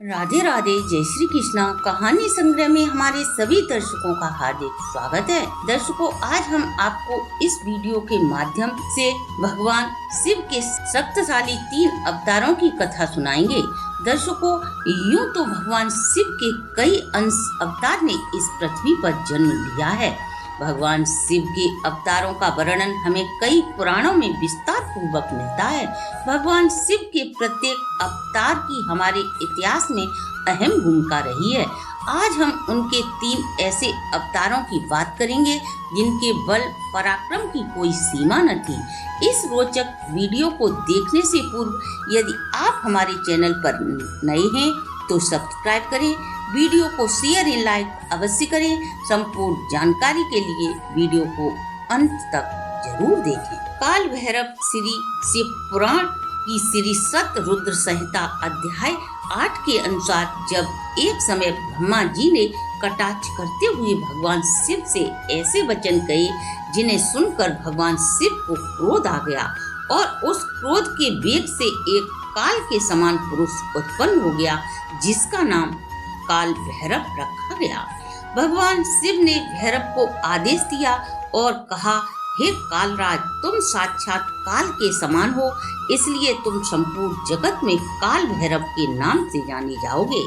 राधे राधे, जय श्री कृष्णा। कहानी संग्रह में हमारे सभी दर्शकों का हार्दिक स्वागत है। दर्शकों, आज हम आपको इस वीडियो के माध्यम से भगवान शिव के शक्तिशाली 3 अवतारों की कथा सुनाएंगे। दर्शकों, यूं तो भगवान शिव के कई अंश अवतार ने इस पृथ्वी पर जन्म लिया है। भगवान शिव के अवतारों का वर्णन हमें कई पुराणों में विस्तार पूर्वक मिलता है। भगवान शिव के प्रत्येक अवतार की हमारे इतिहास में अहम भूमिका रही है। आज हम उनके 3 ऐसे अवतारों की बात करेंगे जिनके बल पराक्रम की कोई सीमा न थी। इस रोचक वीडियो को देखने से पूर्व यदि आप हमारे चैनल पर नए हैं तो सब्सक्राइब करें, वीडियो को शेयर एंड लाइक अवश्य करें। संपूर्ण जानकारी के लिए वीडियो को अंत तक जरूर देखें। काल भैरव श्री शिव पुराण की श्री सत रुद्र संहिता अध्याय 8 के अनुसार जब एक समय ब्रह्मा जी ने कटाक्ष करते हुए भगवान शिव से ऐसे वचन कहे जिन्हें सुनकर भगवान शिव को क्रोध आ गया और उस क्रोध के वेग से एक काल के समान पुरुष उत्पन्न हो गया जिसका नाम काल भैरव रखा गया। भगवान शिव ने भैरव को आदेश दिया और कहा, हे कालराज, तुम साक्षात काल के समान हो, इसलिए तुम संपूर्ण जगत में काल भैरव के नाम से जाने जाओगे।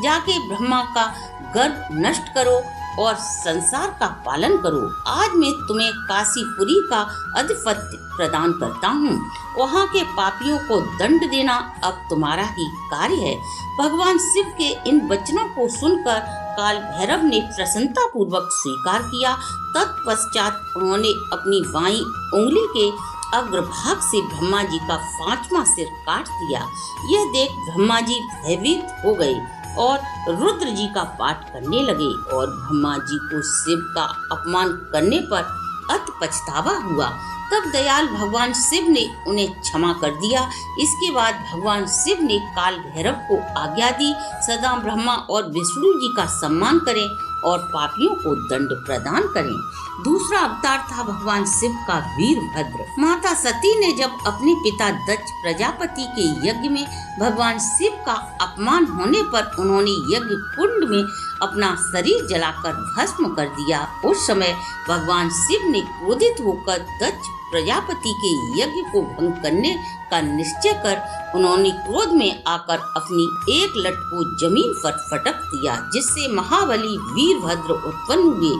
जाके ब्रह्मा का गर्भ नष्ट करो और संसार का पालन करो। आज मैं तुम्हें काशीपुरी का अधिपत्य प्रदान करता हूँ। वहाँ के पापियों को दंड देना अब तुम्हारा ही कार्य है। भगवान शिव के इन वचनों को सुनकर काल भैरव ने प्रसन्नता पूर्वक स्वीकार किया। तत्पश्चात उन्होंने अपनी बाईं उंगली के अग्रभाग से ब्रह्मा जी का 5वां सिर काट दिया। यह देख ब्रह्मा जी भयभीत हो गए और रुद्र जी का पाठ करने लगे और ब्रह्मा जी को शिव का अपमान करने पर अति पछतावा हुआ। तब दयाल भगवान शिव ने उन्हें क्षमा कर दिया। इसके बाद भगवान शिव ने काल भैरव को आज्ञा दी, सदा ब्रह्मा और विष्णु जी का सम्मान करें और पापियों को दंड प्रदान करें। दूसरा अवतार था भगवान शिव का वीरभद्र। माता सती ने जब अपने पिता दक्ष प्रजापति के यज्ञ में भगवान शिव का अपमान होने पर उन्होंने यज्ञ कुंड में अपना शरीर जलाकर भस्म कर दिया, उस समय भगवान शिव ने क्रोधित होकर दक्ष प्रजापति के यज्ञ को भंग करने का निश्चय कर उन्होंने क्रोध में आकर अपनी एक लट को जमीन पर फटक दिया, जिससे महाबली वीरभद्र उत्पन्न हुए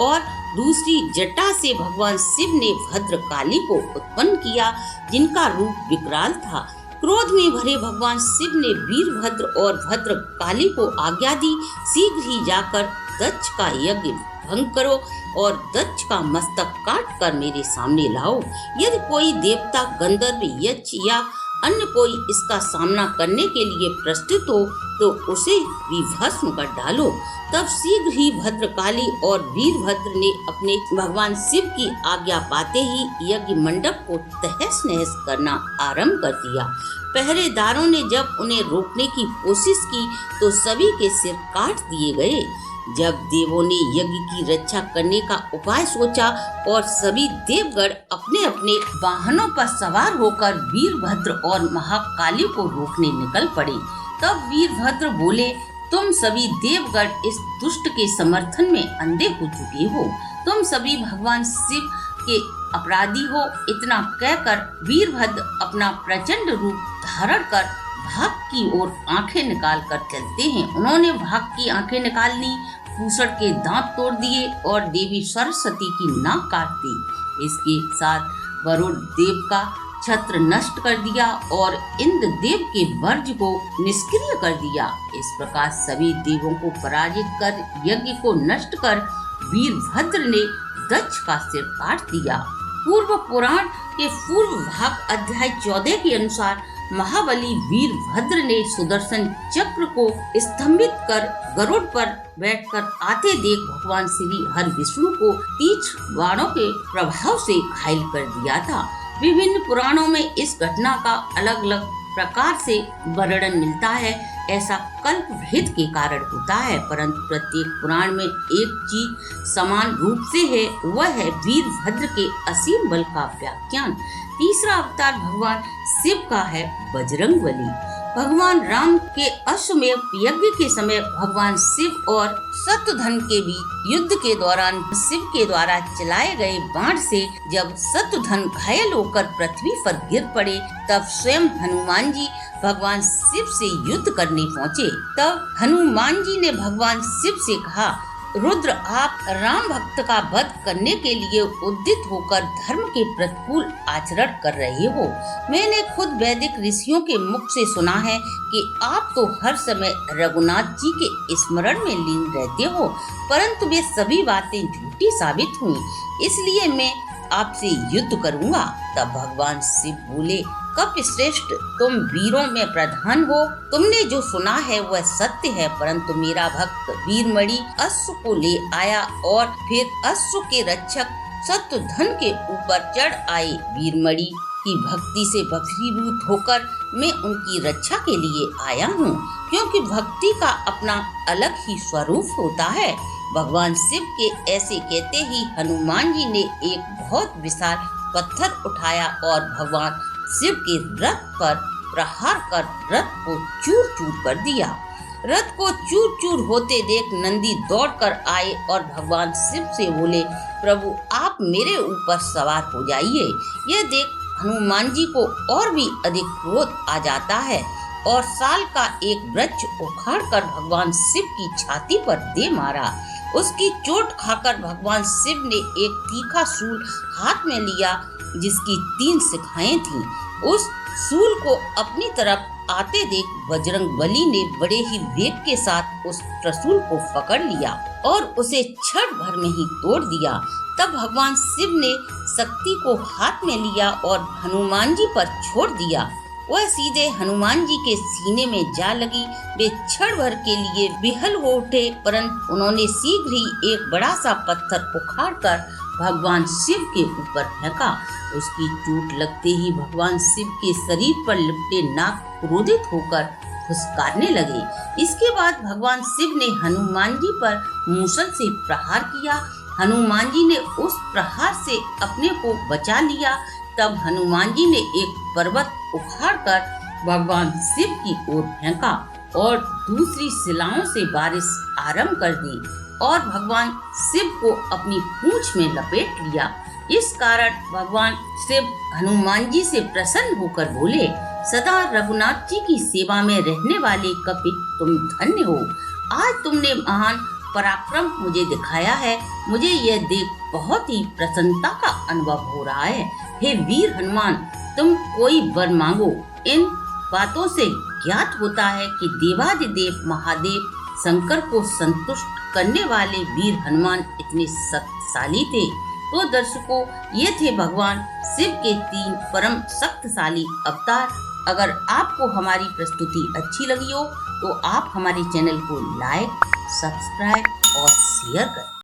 और दूसरी जटा से भगवान शिव ने भद्रकाली को उत्पन्न किया जिनका रूप विकराल था। क्रोध में भरे भगवान शिव ने वीरभद्र और भद्रकाली को आज्ञा दी, शीघ्र ही जाकर दक्ष का यज्ञ भंग करो और दक्ष का मस्तक काट कर मेरे सामने लाओ। यदि कोई देवता, गंधर्व, यक्ष या अन्य कोई इसका सामना करने के लिए प्रस्तुत हो तो उसे भी भस्म कर डालो। तब शीघ्र ही भद्रकाली और वीरभद्र ने अपने भगवान शिव की आज्ञा पाते ही यज्ञ मंडप को तहस नहस करना आरंभ कर दिया। पहरेदारों ने जब उन्हें रोकने की कोशिश की तो सभी के सिर काट दिए गए। जब देवों ने यज्ञ की रक्षा करने का उपाय सोचा और सभी देवगण अपने अपने वाहनों पर सवार होकर वीरभद्र और महाकाली को रोकने निकल पड़े, तब वीरभद्र बोले, तुम सभी देवगण इस दुष्ट के समर्थन में अंधे हो चुके हो, तुम सभी भगवान शिव के अपराधी हो। इतना कहकर वीरभद्र अपना प्रचंड रूप धारण कर भाग की ओर आंखें निकाल कर चलते हैं। उन्होंने भाग की आंखें निकाल ली, भूषण के दांत तोड़ दिए और देवी सरस्वती की नाक काट दी। इसके साथ वरुण देव का छत्र नष्ट कर दिया और इंद्र देव के वर्ज को निष्क्रिय कर दिया। इस प्रकार सभी देवों को पराजित कर यज्ञ को नष्ट कर वीरभद्र ने दक्ष का सिर काट दिया। पूर्व पुराण के पूर्व भाग अध्याय 14 के अनुसार महाबली वीरभद्र ने सुदर्शन चक्र को स्तंभित कर गरुड़ पर बैठकर आते देख भगवान श्री हर विष्णु को तीक्ष्ण बाणों के प्रभाव से घायल कर दिया था। विभिन्न पुराणों में इस घटना का अलग अलग प्रकार से वर्णन मिलता है। ऐसा कल्प भेद के कारण होता है, परंतु प्रत्येक पुराण में एक चीज समान रूप से है, वह है वीरभद्र के असीम बल का व्याख्यान। तीसरा अवतार भगवान शिव का है बजरंगबली। भगवान राम के अश्वमेध यज्ञ के समय भगवान शिव और शत्रुघ्न के बीच युद्ध के दौरान शिव के द्वारा चलाए गए बाण से जब शत्रुघ्न घायल होकर पृथ्वी पर गिर पड़े, तब स्वयं हनुमान जी भगवान शिव से युद्ध करने पहुँचे। तब हनुमान जी ने भगवान शिव से कहा, रुद्र, आप राम भक्त का वध करने के लिए उद्यत होकर धर्म के प्रतिकूल आचरण कर रहे हो। मैंने खुद वैदिक ऋषियों के मुख से सुना है कि आप तो हर समय रघुनाथ जी के स्मरण में लीन रहते हो, परंतु वे सभी बातें झूठी साबित हुई, इसलिए मैं आपसे युद्ध करूंगा। तब भगवान शिव बोले, कपिश्रेष्ठ, तुम वीरों में प्रधान हो, तुमने जो सुना है वह सत्य है, परंतु मेरा भक्त वीरमणि अश्व को ले आया और फिर अश्व के रक्षक शत्रुघ्न के ऊपर चढ़ आए। वीरमणि की भक्ति से वशीभूत होकर मैं उनकी रक्षा के लिए आया हूँ, क्योंकि भक्ति का अपना अलग ही स्वरूप होता है। भगवान शिव के ऐसे कहते ही हनुमान जी ने एक बहुत विशाल पत्थर उठाया और भगवान शिव के रथ पर प्रहार कर रथ को चूर चूर कर दिया। रथ को चूर चूर होते देख नंदी दौड़कर आए और भगवान शिव से बोले, प्रभु, आप मेरे ऊपर सवार हो जाइए। यह देख हनुमान जी को और भी अधिक क्रोध आ जाता है और साल का एक वृक्ष उखाड़कर भगवान शिव की छाती पर दे मारा। उसकी चोट खाकर भगवान शिव ने एक तीखा शूल हाथ में लिया जिसकी 3 शिखाएं थीं। उस शूल को अपनी तरफ आते देख बजरंगबली ने बड़े ही वेग के साथ उस त्रिशूल को पकड़ लिया और उसे क्षण भर में ही तोड़ दिया। तब भगवान शिव ने शक्ति को हाथ में लिया और हनुमान जी पर छोड़ दिया। वह सीधे हनुमान जी के सीने में जा लगी। वे क्षण भर के लिए विहल हो उठे, परंतु उन्होंने शीघ्र ही एक बड़ा सा पत्थर उखाड़कर भगवान शिव के ऊपर फेंका। उसकी चोट लगते ही भगवान शिव के शरीर पर लिपटे नाग क्रोधित होकर फुसकारने लगे। इसके बाद भगवान शिव ने हनुमान जी पर मूसल से प्रहार किया। हनुमान जी ने उस प्रहार से अपने को बचा लिया। तब हनुमान जी ने एक पर्वत उखाड़कर भगवान शिव की ओर फेंका और दूसरी शिलाओं से बारिश आरंभ कर दी और भगवान शिव को अपनी पूंछ में लपेट लिया। इस कारण भगवान शिव हनुमान जी से प्रसन्न होकर बोले, सदा रघुनाथ जी की सेवा में रहने वाले कपि, तुम धन्य हो। आज तुमने महान पराक्रम मुझे दिखाया है। मुझे यह देख बहुत ही प्रसन्नता का अनुभव हो रहा है। हे वीर हनुमान, तुम कोई वर मांगो। इन बातों से ज्ञात होता है कि देवादिदेव महादेव शंकर को संतुष्ट करने वाले वीर हनुमान इतने शक्तिशाली थे। तो दर्शकों, ये थे भगवान शिव के 3 परम शक्तिशाली अवतार। अगर आपको हमारी प्रस्तुति अच्छी लगी हो तो आप हमारे चैनल को लाइक, सब्सक्राइब और शेयर करें।